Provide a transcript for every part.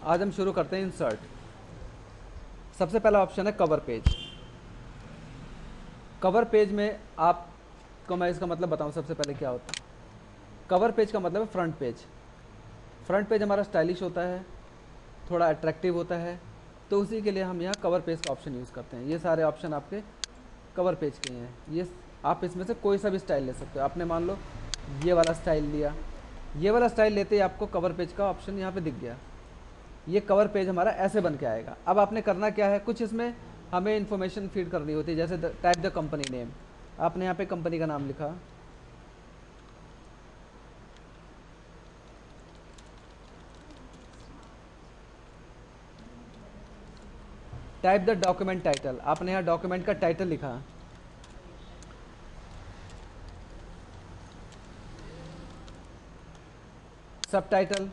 आज हम शुरू करते हैं इंसर्ट। सबसे पहला ऑप्शन है कवर पेज। कवर पेज में आपको मैं इसका मतलब बताऊं सबसे पहले क्या होता है। कवर पेज का मतलब है फ्रंट पेज। फ्रंट पेज हमारा स्टाइलिश होता है, थोड़ा अट्रैक्टिव होता है, तो उसी के लिए हम यहाँ कवर पेज का ऑप्शन यूज़ करते हैं। ये सारे ऑप्शन आपके कवर पेज के हैं। ये आप इसमें से कोई सा भी स्टाइल ले सकते हो। आपने मान लो ये वाला स्टाइल लिया, ये वाला स्टाइल लेते ही आपको कवर पेज का ऑप्शन यहाँ पे दिख गया। ये कवर पेज हमारा ऐसे बन के आएगा। अब आपने करना क्या है, कुछ इसमें हमें इन्फॉर्मेशन फीड करनी होती है, जैसे टाइप द कंपनी नेम। आपने यहाँ पे कंपनी का नाम लिखा, टाइप द डॉक्यूमेंट टाइटल। आपने यहाँ डॉक्यूमेंट का टाइटल लिखा, सब टाइटल,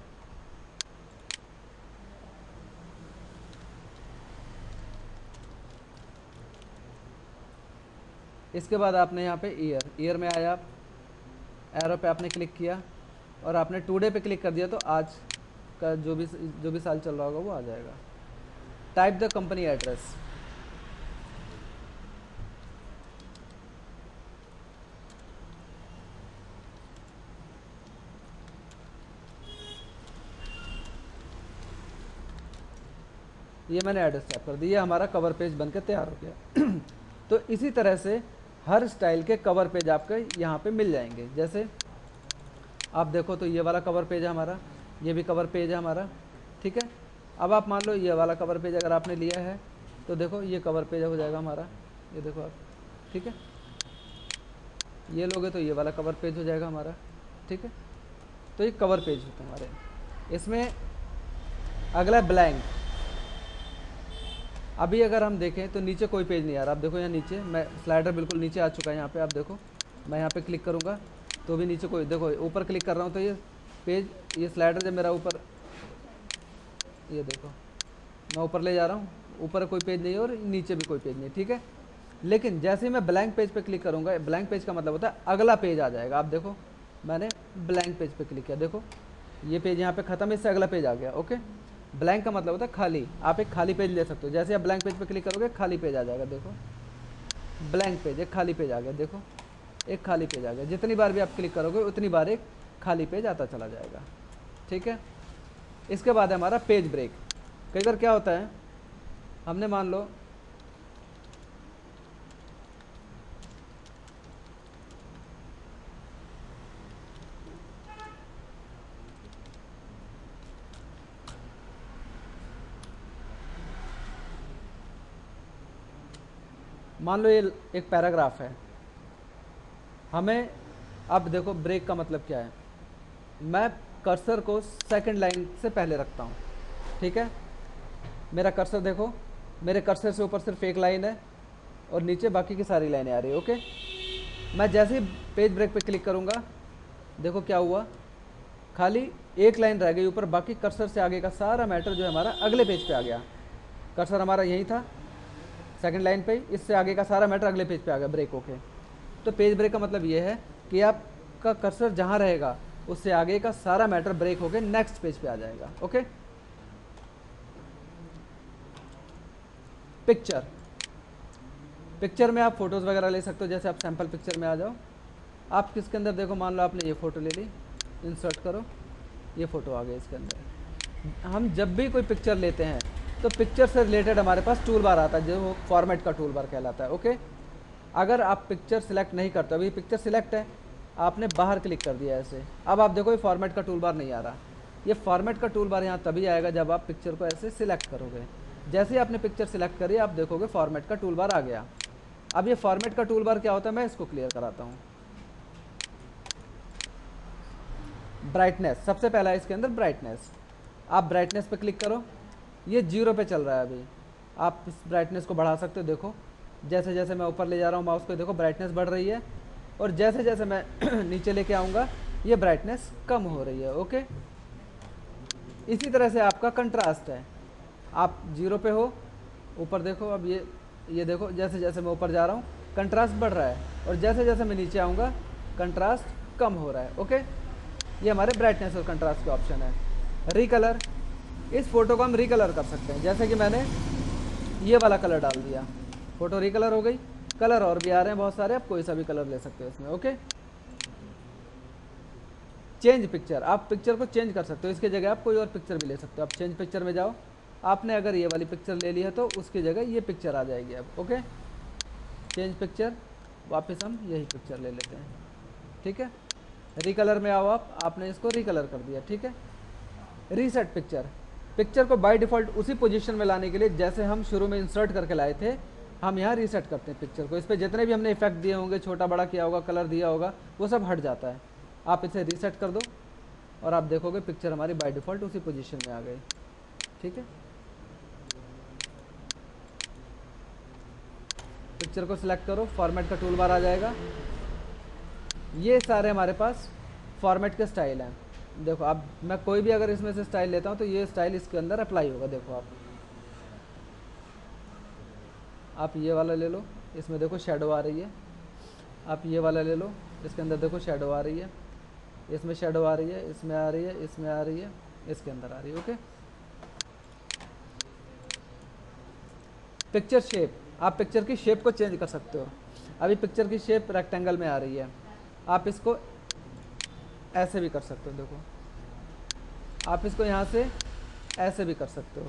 इसके बाद आपने यहाँ पे ईयर में आया, आप एरो पे आपने क्लिक किया और आपने टुडे पे क्लिक कर दिया, तो आज का जो भी साल चल रहा होगा वो आ जाएगा। टाइप द कंपनी एड्रेस, ये मैंने एड्रेस टाइप कर दिया, हमारा कवर पेज बनकर तैयार हो गया। तो इसी तरह से हर स्टाइल के कवर पेज आपके यहाँ पे मिल जाएंगे। जैसे आप देखो तो ये वाला कवर पेज है हमारा, ये भी कवर पेज है हमारा, ठीक है। अब आप मान लो ये वाला कवर पेज अगर आपने लिया है तो देखो ये कवर पेज हो जाएगा हमारा, ये देखो आप, ठीक है। ये लोगे तो ये वाला कवर पेज हो जाएगा हमारा, ठीक है। तो ये कवर पेज होते हैं हमारे। इसमें अगला ब्लैंक। अभी अगर हम देखें तो नीचे कोई पेज नहीं आ रहा। आप देखो यहाँ नीचे, मैं स्लाइडर बिल्कुल नीचे आ चुका है यहाँ पे। आप देखो मैं यहाँ पे क्लिक करूँगा तो भी नीचे कोई, देखो ऊपर क्लिक कर रहा हूँ तो ये पेज, ये स्लाइडर जब मेरा ऊपर, ये देखो मैं ऊपर ले जा रहा हूँ, ऊपर कोई पेज नहीं है और नीचे भी कोई पेज नहीं, ठीक है। लेकिन जैसे ही मैं ब्लैंक पेज पे क्लिक करूँगा, ब्लैंक पेज का मतलब होता है अगला पेज आ जाएगा। आप देखो मैंने ब्लैंक पेज पे क्लिक किया, देखो ये पेज यहाँ पे ख़त्म है, इससे अगला पेज आ गया, ओके। ब्लैंक का मतलब होता है खाली। आप एक खाली पेज ले सकते हो। जैसे आप ब्लैंक पेज पे क्लिक करोगे खाली पेज आ जाएगा, देखो ब्लैंक पेज, एक खाली पेज आ गया, देखो एक खाली पेज आ गया। जितनी बार भी आप क्लिक करोगे उतनी बार एक खाली पेज आता चला जाएगा, ठीक है। इसके बाद है हमारा पेज ब्रेक। कई बार क्या होता है, हमने मान लो ये एक पैराग्राफ है, हमें अब देखो ब्रेक का मतलब क्या है। मैं कर्सर को सेकंड लाइन से पहले रखता हूँ, ठीक है। मेरा कर्सर देखो, मेरे कर्सर से ऊपर सिर्फ एक लाइन है और नीचे बाकी की सारी लाइनें आ रही है, ओके। मैं जैसे ही पेज ब्रेक पे क्लिक करूँगा, देखो क्या हुआ, खाली एक लाइन रह गई ऊपर, बाकी कर्सर से आगे का सारा मैटर जो है हमारा अगले पेज पे आ गया। कर्सर हमारा यही था सेकंड लाइन पे, इससे आगे का सारा मैटर अगले पेज पे आ गया, ब्रेक होके। तो पेज ब्रेक का मतलब ये है कि आपका कर्सर जहाँ रहेगा उससे आगे का सारा मैटर ब्रेक होके नेक्स्ट पेज पे आ जाएगा, ओके। पिक्चर में आप फोटोज़ वगैरह ले सकते हो। जैसे आप सैम्पल पिक्चर में आ जाओ, आप किसके अंदर देखो, मान लो आपने ये फ़ोटो ले ली, इंसर्ट करो, ये फ़ोटो आ गई इसके अंदर। हम जब भी कोई पिक्चर लेते हैं तो पिक्चर से रिलेटेड हमारे पास टूल बार आता है, जो फॉर्मेट का टूल बार कहलाता है, ओके। अगर आप पिक्चर सिलेक्ट नहीं करते, अभी पिक्चर सिलेक्ट है, आपने बाहर क्लिक कर दिया ऐसे, अब आप देखो ये फॉर्मेट का टूल बार नहीं आ रहा। ये फॉर्मेट का टूल बार यहाँ तभी आएगा जब आप पिक्चर को ऐसे सिलेक्ट करोगे। जैसे ही आपने पिक्चर सिलेक्ट करी, आप देखोगे फॉर्मेट का टूल बार आ गया। अब ये फॉर्मेट का टूल बार क्या होता है, मैं इसको क्लियर कराता हूँ। ब्राइटनेस सबसे पहला है इसके अंदर, ब्राइटनेस। आप ब्राइटनेस पे क्लिक करो, ये 0 पे चल रहा है अभी। आप इस ब्राइटनेस को बढ़ा सकते हो, देखो जैसे जैसे मैं ऊपर ले जा रहा हूँ माउस को, देखो ब्राइटनेस बढ़ रही है, और जैसे जैसे मैं नीचे लेके आऊँगा ये ब्राइटनेस कम हो रही है, ओके। इसी तरह से आपका कंट्रास्ट है, आप 0 पे हो, ऊपर देखो, अब ये देखो जैसे जैसे मैं ऊपर जा रहा हूँ कंट्रास्ट बढ़ रहा है, और जैसे जैसे मैं नीचे आऊँगा कंट्रास्ट कम हो रहा है, ओके। ये हमारे ब्राइटनेस और कंट्रास्ट के ऑप्शन है। रिकलर, इस फ़ोटो को हम रिकलर कर सकते हैं, जैसे कि मैंने ये वाला कलर डाल दिया, फ़ोटो रिकलर हो गई। कलर और भी आ रहे हैं बहुत सारे, आप कोई सा भी कलर ले सकते हो इसमें। ओके, चेंज पिक्चर, आप पिक्चर को चेंज कर सकते हो, इसकी जगह आप कोई और पिक्चर भी ले सकते हो। आप चेंज पिक्चर में जाओ, आपने अगर ये वाली पिक्चर ले ली है तो उसकी जगह ये पिक्चर आ जाएगी अब। ओके, चेंज पिक्चर, वापस हम यही पिक्चर ले लेते हैं। ठीक है, रिकलर में आओ आप, आपने इसको रिकलर कर दिया। ठीक है, रीसेट पिक्चर, पिक्चर को बाय डिफ़ॉल्ट उसी पोजीशन में लाने के लिए जैसे हम शुरू में इंसर्ट करके लाए थे, हम यहाँ रीसेट करते हैं पिक्चर को। इस पर जितने भी हमने इफेक्ट दिए होंगे, छोटा बड़ा किया होगा, कलर दिया होगा, वो सब हट जाता है। आप इसे रीसेट कर दो और आप देखोगे पिक्चर हमारी बाय डिफ़ॉल्ट उसी पोजीशन में आ गई। ठीक है, पिक्चर को सिलेक्ट करो, फॉर्मेट का टूल बार आ जाएगा। ये सारे हमारे पास फॉर्मेट के स्टाइल हैं। देखो अब मैं कोई भी अगर इसमें से स्टाइल लेता हूँ तो ये स्टाइल इसके अंदर अप्लाई होगा। देखो आप ये वाला ले लो, इसमें देखो शेडो आ रही है। आप ये वाला ले लो, इसके अंदर देखो शेडो आ रही है, इसमें शेडो आ रही है, इसमें आ रही है, इसमें आ रही है, इसके अंदर आ रही है। ओके, पिक्चर शेप, आप पिक्चर की शेप को चेंज कर सकते हो। अभी पिक्चर की शेप रेक्टेंगल में आ रही है, आप इसको ऐसे भी कर सकते हो। देखो आप इसको यहाँ से ऐसे भी कर सकते हो,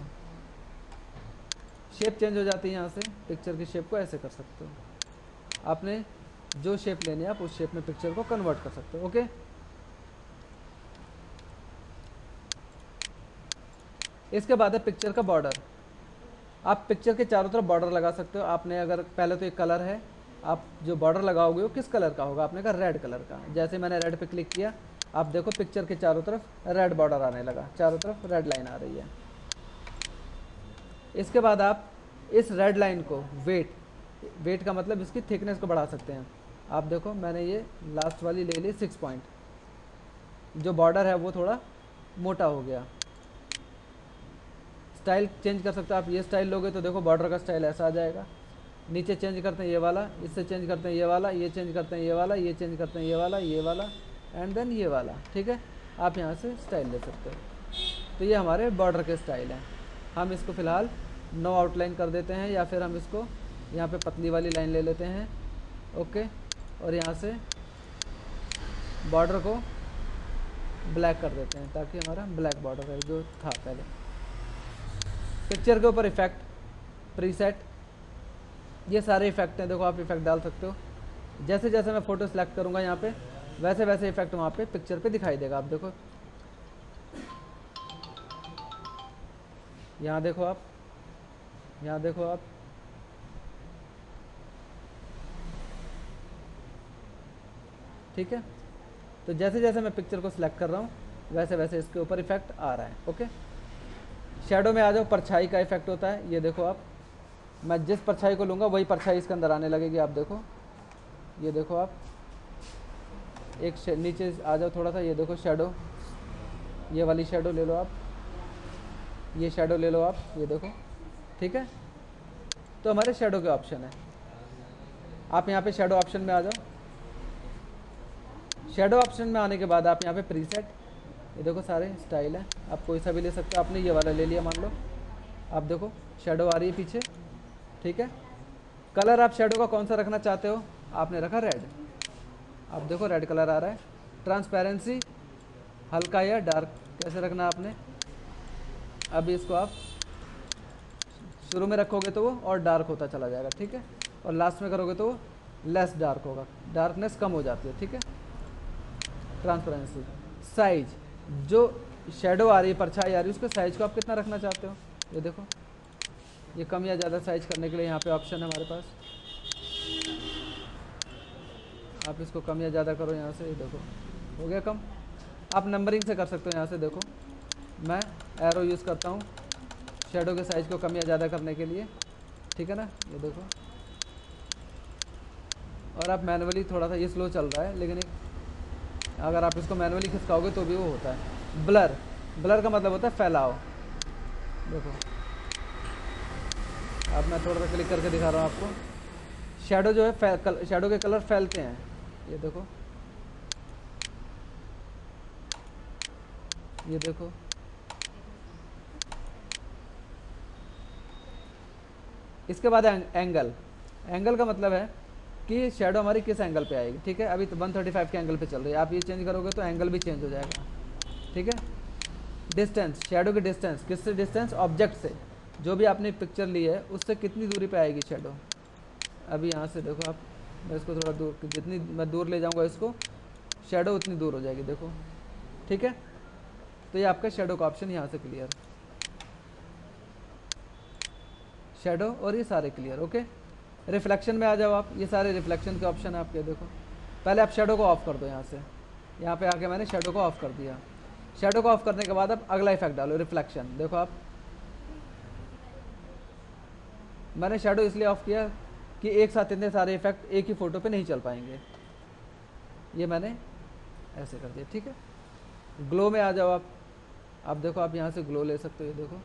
शेप चेंज हो जाती है यहाँ से। पिक्चर की शेप को ऐसे कर सकते हो, आपने जो शेप लेनी है आप उस शेप में पिक्चर को कन्वर्ट कर सकते हो। ओके, इसके बाद है पिक्चर का बॉर्डर। आप पिक्चर के चारों तरफ बॉर्डर लगा सकते हो। आपने अगर पहले तो एक कलर है, आप जो बॉर्डर लगाओगे वो किस कलर का होगा, आपने कहा रेड कलर का। जैसे मैंने रेड पे क्लिक किया, आप देखो पिक्चर के चारों तरफ रेड बॉर्डर आने लगा, चारों तरफ रेड लाइन आ रही है। इसके बाद आप इस रेड लाइन को वेट का मतलब इसकी थिकनेस को बढ़ा सकते हैं। आप देखो मैंने ये लास्ट वाली ले ली 6 पॉइंट, जो बॉर्डर है वो थोड़ा मोटा हो गया। स्टाइल चेंज कर सकते हो आप, ये स्टाइल लोगे तो देखो बॉर्डर का स्टाइल ऐसा आ जाएगा। नीचे चेंज करते हैं ये वाला, इससे चेंज करते हैं ये वाला, ये चेंज करते हैं ये वाला, ये चेंज करते हैं ये वाला, ये वाला एंड देन ये वाला। ठीक है, आप यहाँ से स्टाइल ले सकते हो। तो ये हमारे बॉर्डर के स्टाइल हैं। हम इसको फ़िलहाल नो आउटलाइन कर देते हैं, या फिर हम इसको यहाँ पे पतली वाली लाइन ले लेते हैं। ओके, और यहाँ से बॉर्डर को ब्लैक कर देते हैं ताकि हमारा ब्लैक बॉर्डर है जो था पहले। पिक्चर के ऊपर इफेक्ट, प्रीसेट, ये सारे इफेक्ट हैं। देखो आप इफेक्ट डाल सकते हो, जैसे जैसे मैं फ़ोटो सेलेक्ट करूँगा यहाँ पे वैसे वैसे इफेक्ट वहाँ पे पिक्चर पे दिखाई देगा। आप देखो यहाँ देखो आप, यहाँ देखो आप, ठीक है। तो जैसे जैसे मैं पिक्चर को सिलेक्ट कर रहा हूँ वैसे वैसे इसके ऊपर इफेक्ट आ रहा है। ओके, शेडो में आ जाओ, परछाई का इफेक्ट होता है। ये देखो आप, मैं जिस परछाई को लूँगा वही परछाई इसके अंदर आने लगेगी। आप देखो, ये देखो आप, एक नीचे आ जाओ थोड़ा सा, ये देखो शेडो, ये वाली शेडो ले लो आप, ये शेडो ले लो आप, ये देखो। ठीक है, तो हमारे शेडो के ऑप्शन है। आप यहाँ पे शेडो ऑप्शन में आ जाओ। शेडो ऑप्शन में आने के बाद आप यहाँ पे प्रीसेट, ये देखो सारे स्टाइल हैं, आप कोई सा भी ले सकते हो। आपने ये वाला ले लिया मान लो, आप देखो शेडो आ रही है पीछे। ठीक है, कलर आप शेडो का कौन सा रखना चाहते हो, आपने रखा रेड, आप देखो रेड कलर आ रहा है। ट्रांसपेरेंसी हल्का या डार्क कैसे रखना आपने, अभी इसको आप शुरू में रखोगे तो वो और डार्क होता चला जाएगा। ठीक है, और लास्ट में करोगे तो वो लेस डार्क होगा, डार्कनेस कम हो जाती है। ठीक है, ट्रांसपेरेंसी, साइज, जो शेडो आ रही है, परछाई आ रही है, उसके साइज को आप कितना रखना चाहते हो। ये देखो, ये कम या ज़्यादा साइज करने के लिए यहाँ पे ऑप्शन है हमारे पास। आप इसको कम या ज़्यादा करो यहाँ से, ये देखो हो गया कम। आप नंबरिंग से कर सकते हो यहाँ से। देखो मैं एरो यूज़ करता हूँ शेडो के साइज़ को कम या ज़्यादा करने के लिए। ठीक है ना, ये देखो। और आप मैनुअली, थोड़ा सा ये स्लो चल रहा है लेकिन अगर आप इसको मैनुअली खिसकाओगे तो भी वो होता है। ब्लर, ब्लर का मतलब होता है फैलाव। देखो अब मैं थोड़ा सा क्लिक करके दिखा रहा हूँ आपको, शेडो जो है शेडो के कलर फैलते हैं। ये देखो, ये देखो, इसके बाद एंगल। एंगल का मतलब है कि शेडो हमारी किस एंगल पे आएगी, ठीक है। अभी तो 135 के एंगल पे चल रही है, आप ये चेंज करोगे तो एंगल भी चेंज हो जाएगा, ठीक है। डिस्टेंस, शेडो की डिस्टेंस, किससे डिस्टेंस, ऑब्जेक्ट से, जो भी आपने पिक्चर ली है उससे कितनी दूरी पे आएगी शेडो। अभी यहाँ से देखो आप, मैं इसको थोड़ा दूर, जितनी मैं दूर ले जाऊँगा इसको, शेडो उतनी दूर हो जाएगी, देखो, ठीक है। तो ये आपका शेडो का ऑप्शन यहाँ से क्लियर, शेडो और ये सारे क्लियर, ओके। रिफ्लेक्शन में आ जाओ आप, ये सारे रिफ्लेक्शन के ऑप्शन है आपके, देखो। पहले आप शेडो को ऑफ कर दो यहाँ से, यहाँ पे आके मैंने शेडो को ऑफ कर दिया। शेडो को ऑफ करने के बाद आप अगला इफेक्ट डालो, रिफ्लेक्शन। देखो आप, मैंने शेडो इसलिए ऑफ किया कि एक साथ इतने सारे इफेक्ट एक ही फोटो पे नहीं चल पाएंगे, ये मैंने ऐसे कर दिया, ठीक है। ग्लो में आ जाओ आप देखो, आप यहाँ से ग्लो ले सकते हो, ये देखो,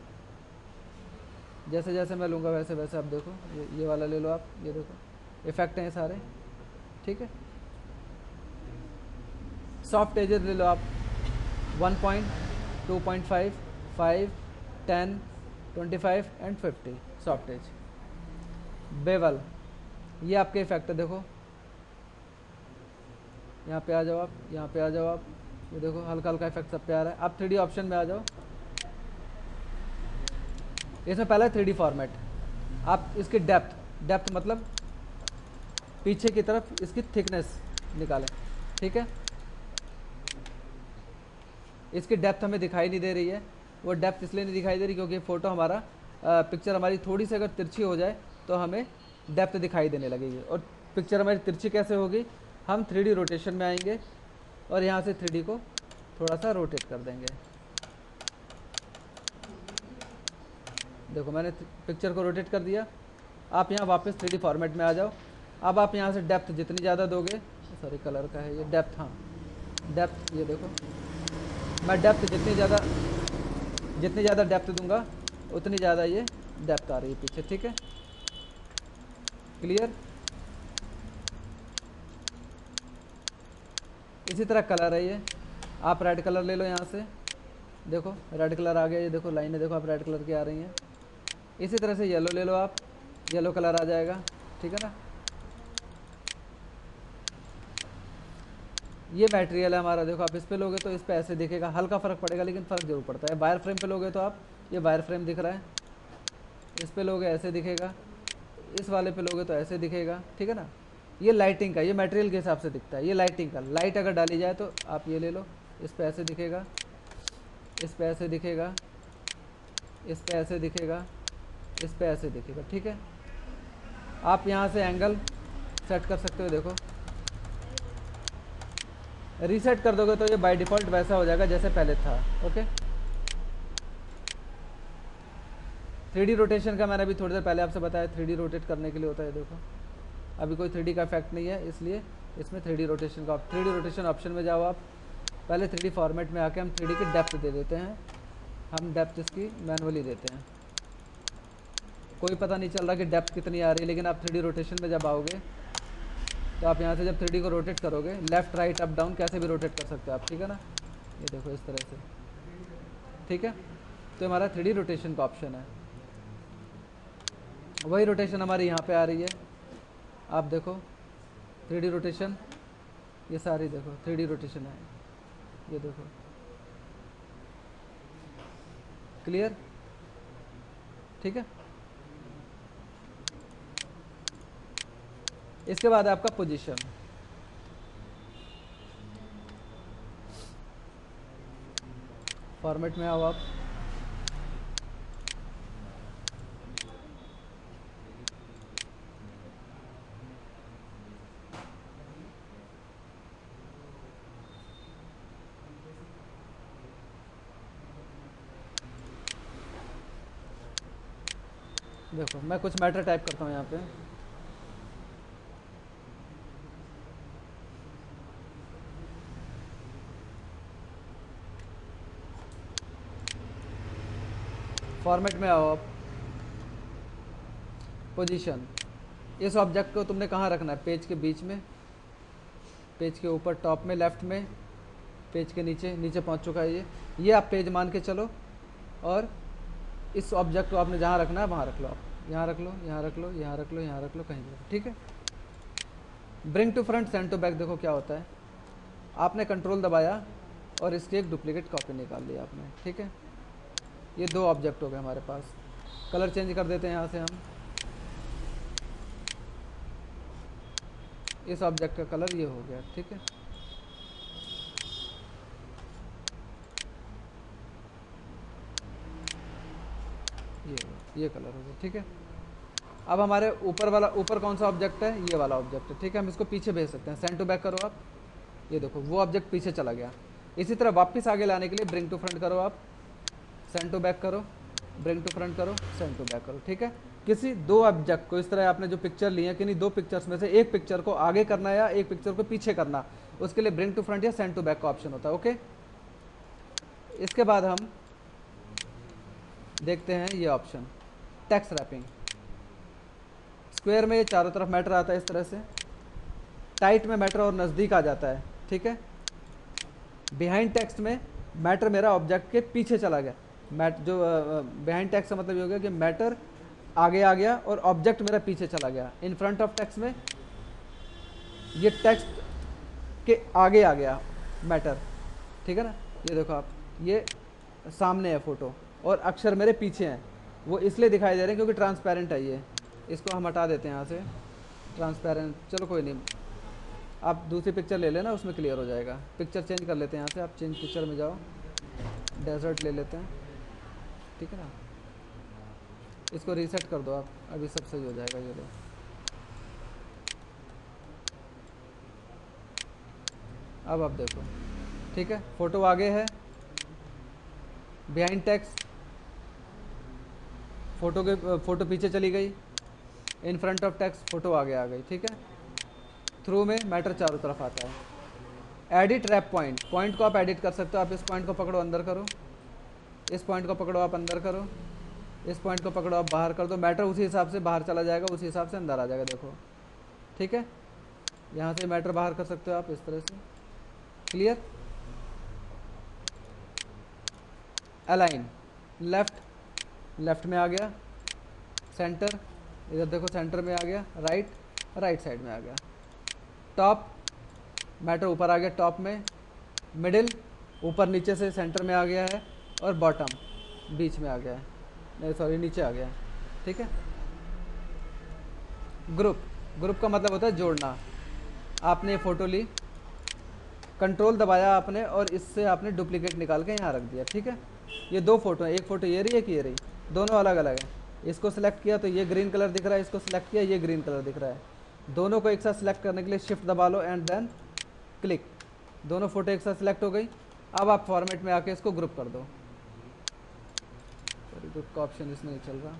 जैसे जैसे मैं लूँगा वैसे वैसे आप देखो, ये वाला ले लो आप, ये देखो इफेक्ट हैं सारे, ठीक है। सॉफ्ट एजेस ले लो आप, 1 point, 2.5, 5, 10, 25 and 50 soft edge. Bevel, ये आपके इफेक्ट है, देखो यहाँ पे आ जाओ आप, यहाँ पे आ जाओ आप, ये देखो हल्का हल्का इफेक्ट सब पे आ रहा है। आप 3D ऑप्शन में आ जाओ, इसमें पहला है 3D फॉर्मेट। आप इसकी डेप्थ मतलब पीछे की तरफ इसकी थिकनेस निकालें, ठीक है। इसकी डेप्थ हमें दिखाई नहीं दे रही है, वो डेप्थ इसलिए नहीं दिखाई दे रही क्योंकि फ़ोटो हमारा पिक्चर हमारी थोड़ी सी अगर तिरछी हो जाए तो हमें डेप्थ दिखाई देने लगेगी। और पिक्चर हमारी तिरछी कैसे होगी, हम 3D रोटेशन में आएंगे और यहाँ से 3D को थोड़ा सा रोटेट कर देंगे। देखो मैंने पिक्चर को रोटेट कर दिया। आप यहाँ वापस 3D फॉर्मेट में आ जाओ। अब आप यहाँ से डेप्थ जितनी ज़्यादा दोगे, सॉरी कलर का है ये, डेप्थ, हाँ डेप्थ, ये देखो मैं डेप्थ जितनी ज़्यादा डेप्थ दूंगा उतनी ज़्यादा ये डेप्थ आ रही है पीछे, ठीक है। क्लियर। इसी तरह कलर है ये, आप रेड कलर ले लो यहाँ से, देखो रेड कलर आ गया, ये देखो लाइनें देखो आप रेड कलर की आ रही हैं। इसी तरह से येलो ले लो आप, येलो कलर आ जाएगा, ठीक है ना। ये मटेरियल है हमारा, देखो आप इस पे लोगे तो इस पे ऐसे दिखेगा, हल्का फ़र्क पड़ेगा लेकिन फ़र्क जरूर पड़ता है। वायर फ्रेम पे लोगे तो आप, ये वायर फ्रेम दिख रहा है, इस पे लोगे ऐसे दिखेगा, इस वाले पे लोगे तो ऐसे दिखेगा, ठीक है ना। ये लाइटिंग का, ये मटेरियल के हिसाब से दिखता है, ये लाइटिंग का, लाइट अगर डाली जाए तो आप ये ले लो, इस पे ऐसे दिखेगा, इस पे ऐसे दिखेगा, इस पे ऐसे दिखेगा, इस पे ऐसे दिखेगा, ठीक है। आप यहाँ से एंगल सेट कर सकते हो, देखो रीसेट कर दोगे तो ये बाय डिफ़ॉल्ट वैसा हो जाएगा जैसे पहले था, ओके। 3D रोटेशन का मैंने अभी थोड़ी देर पहले आपसे बताया, 3D रोटेट करने के लिए होता है, देखो अभी कोई 3D का इफेक्ट नहीं है इसलिए इसमें 3D रोटेशन का, 3D रोटेशन ऑप्शन में जाओ आप। पहले 3D फॉर्मेट में आके हम 3D की डेप्थ दे देते हैं, हम डेप्थ इसकी मैनुअली देते हैं, कोई पता नहीं चल रहा कि डेप्थ कितनी आ रही है। लेकिन आप 3D रोटेशन में जब आओगे तो आप यहाँ से जब 3D को रोटेट करोगे, लेफ़्ट राइट अप डाउन कैसे भी रोटेट कर सकते हो आप, ठीक है ना। ये देखो इस तरह से, ठीक है। तो हमारा 3D रोटेशन का ऑप्शन है, वही रोटेशन हमारी यहाँ पे आ रही है, आप देखो 3D रोटेशन, ये सारी देखो 3D रोटेशन है, ये देखो क्लियर, ठीक है। इसके बाद आपका पोजीशन, फॉर्मेट में आओ आप, देखो मैं कुछ मैटर टाइप करता हूँ यहाँ पे, फॉर्मेट में आओ आप, पोजीशन, इस ऑब्जेक्ट को तुमने कहाँ रखना है, पेज के बीच में, पेज के ऊपर टॉप में, लेफ्ट में, पेज के नीचे, नीचे पहुँच चुका है ये आप पेज मान के चलो और इस ऑब्जेक्ट को आपने जहाँ रखना है वहाँ रख लो आप, यहाँ रख लो, यहाँ रख लो, यहाँ रख लो, यहाँ रख लो, कहीं भी, ठीक है। Bring to front send to back, देखो क्या होता है, आपने कंट्रोल दबाया और इसकी एक डुप्लीकेट कॉपी निकाल ली आपने, ठीक है। ये दो ऑब्जेक्ट हो गए हमारे पास। कलर चेंज कर देते हैं यहाँ से हम, इस ऑब्जेक्ट का कलर ये हो गया, ठीक है। ये कलर हो गया, ठीक है। अब हमारे ऊपर वाला, ऊपर कौन सा ऑब्जेक्ट है, ये वाला ऑब्जेक्ट है, ठीक है। हम इसको पीछे भेज सकते हैं, सेंड टू बैक करो आप, ये देखो वो ऑब्जेक्ट पीछे चला गया। इसी तरह वापस आगे लाने के लिए ब्रिंग टू फ्रंट करो आप, सेंड टू बैक करो, ब्रिंग टू फ्रंट करो, सेंड टू बैक करो, ठीक है। किसी दो ऑब्जेक्ट को, इस तरह आपने जो पिक्चर ली है, किन्हीं दो पिक्चर्स में से एक पिक्चर को आगे करना या एक पिक्चर को पीछे करना, उसके लिए ब्रिंग टू फ्रंट या सेंड टू बैक का ऑप्शन होता है, ओके। इसके बाद हम देखते हैं ये ऑप्शन, टेक्स्ट रैपिंग। स्क्वायर में ये चारों तरफ मैटर आता है इस तरह से, टाइट में मैटर और नज़दीक आ जाता है, ठीक है। बिहाइंड टेक्स्ट में मैटर मेरा ऑब्जेक्ट के पीछे चला गया, जो बिहाइंड टेक्स्ट का मतलब ये हो गया कि मैटर आगे आ गया और ऑब्जेक्ट मेरा पीछे चला गया। इन फ्रंट ऑफ टेक्स्ट में ये टेक्स्ट के आगे आ गया मैटर, ठीक है ना। ये देखो आप, ये सामने है फोटो और अक्षर मेरे पीछे हैं, वो इसलिए दिखाई दे रहे हैं क्योंकि ट्रांसपेरेंट है ये। इसको हम हटा देते हैं यहाँ से, ट्रांसपेरेंट, चलो कोई नहीं, आप दूसरी पिक्चर ले लेना, उसमें क्लियर हो जाएगा। पिक्चर चेंज कर लेते हैं यहाँ से, आप चेंज पिक्चर में जाओ, डेजर्ट ले लेते हैं, ठीक है ना। इसको रीसेट कर दो आप, अभी सब सही हो जाएगा। ये लो, अब आप देखो, ठीक है, फ़ोटो आगे है, बिहाइंड टेक्स्ट, फ़ोटो पीछे चली गई, in front of text photo आगे आ गई, ठीक है। थ्रू में मैटर चारों तरफ आता है। एडिट रैप पॉइंट, पॉइंट को आप एडिट कर सकते हो। आप इस पॉइंट को पकड़ो, अंदर करो, इस पॉइंट को पकड़ो, आप अंदर करो, इस पॉइंट को पकड़ो, आप बाहर कर दो। मैटर उसी हिसाब से बाहर चला जाएगा, उसी हिसाब से अंदर आ जाएगा, देखो, ठीक है। यहाँ से मैटर बाहर कर सकते हो आप इस तरह से, क्लियर। अलाइन, लेफ्ट में आ गया, सेंटर, इधर देखो सेंटर में आ गया, राइट साइड में आ गया। टॉप, मैटर ऊपर आ गया टॉप में, मिडिल ऊपर नीचे से सेंटर में आ गया है, और बॉटम बीच में आ गया है, नहीं सॉरी नीचे आ गया है, ठीक है। ग्रुप का मतलब होता है जोड़ना। आपने ये फ़ोटो ली, कंट्रोल दबाया आपने और इससे आपने डुप्लीकेट निकाल के यहाँ रख दिया, ठीक है। ये दो फोटो हैं, एक फ़ोटो ये रही, एक ये रही, दोनों अलग अलग है। इसको सिलेक्ट किया तो ये ग्रीन कलर दिख रहा है, इसको सिलेक्ट किया ये ग्रीन कलर दिख रहा है। दोनों को एक साथ सिलेक्ट करने के लिए शिफ्ट दबा लो एंड देन क्लिक, दोनों फोटो एक साथ सिलेक्ट हो गई। अब आप फॉर्मेट में आके इसको ग्रुप कर दो। ग्रुप का ऑप्शन इसमें नहीं चल रहा।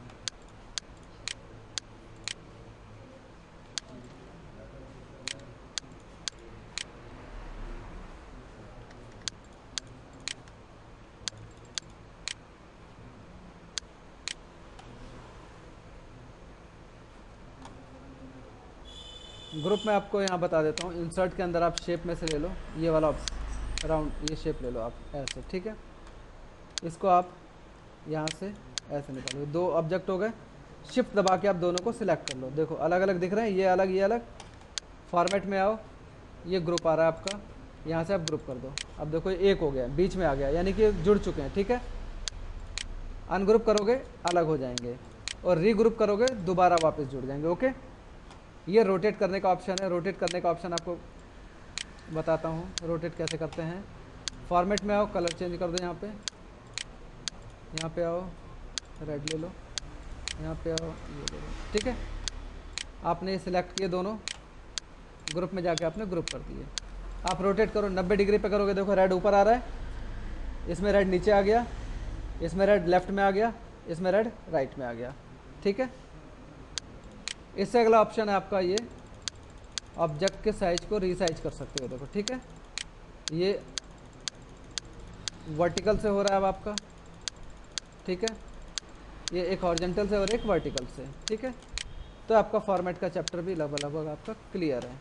ग्रुप में आपको यहाँ बता देता हूँ, इंसर्ट के अंदर आप शेप में से ले लो, ये वाला राउंड, ये शेप ले लो आप ऐसे, ठीक है। इसको आप यहाँ से ऐसे निकालो, दो ऑब्जेक्ट हो गए। शिफ्ट दबा के आप दोनों को सिलेक्ट कर लो, देखो अलग अलग दिख रहे हैं, ये अलग ये अलग। फॉर्मेट में आओ, ये ग्रुप आ रहा है आपका, यहाँ से आप ग्रुप कर दो। अब देखो एक हो गया, बीच में आ गया, यानी कि जुड़ चुके हैं, ठीक है। अनग्रुप करोगे अलग हो जाएंगे, और रीग्रुप करोगे दोबारा वापस जुड़ जाएंगे, ओके। ये रोटेट करने का ऑप्शन है, रोटेट करने का ऑप्शन आपको बताता हूँ रोटेट कैसे करते हैं। फॉर्मेट में आओ, कलर चेंज कर दो, यहाँ पे आओ, रेड ले लो, यहाँ पे आओ, ये ले लो, ठीक है। आपने सिलेक्ट किए दोनों, ग्रुप में जाके आपने ग्रुप कर दिए। आप रोटेट करो, 90 डिग्री पे करोगे, देखो रेड ऊपर आ रहा है, इसमें रेड नीचे आ गया, इसमें रेड लेफ्ट में आ गया, इसमें रेड राइट में आ गया, ठीक है। इससे अगला ऑप्शन है आपका ये ऑब्जेक्ट के साइज को रीसाइज कर सकते हो, देखो, ठीक है। ये वर्टिकल से हो रहा है अब आपका, ठीक है। ये एक हॉरिजॉन्टल से और एक वर्टिकल से, ठीक है। तो आपका फॉर्मेट का चैप्टर भी लगभग आपका क्लियर है।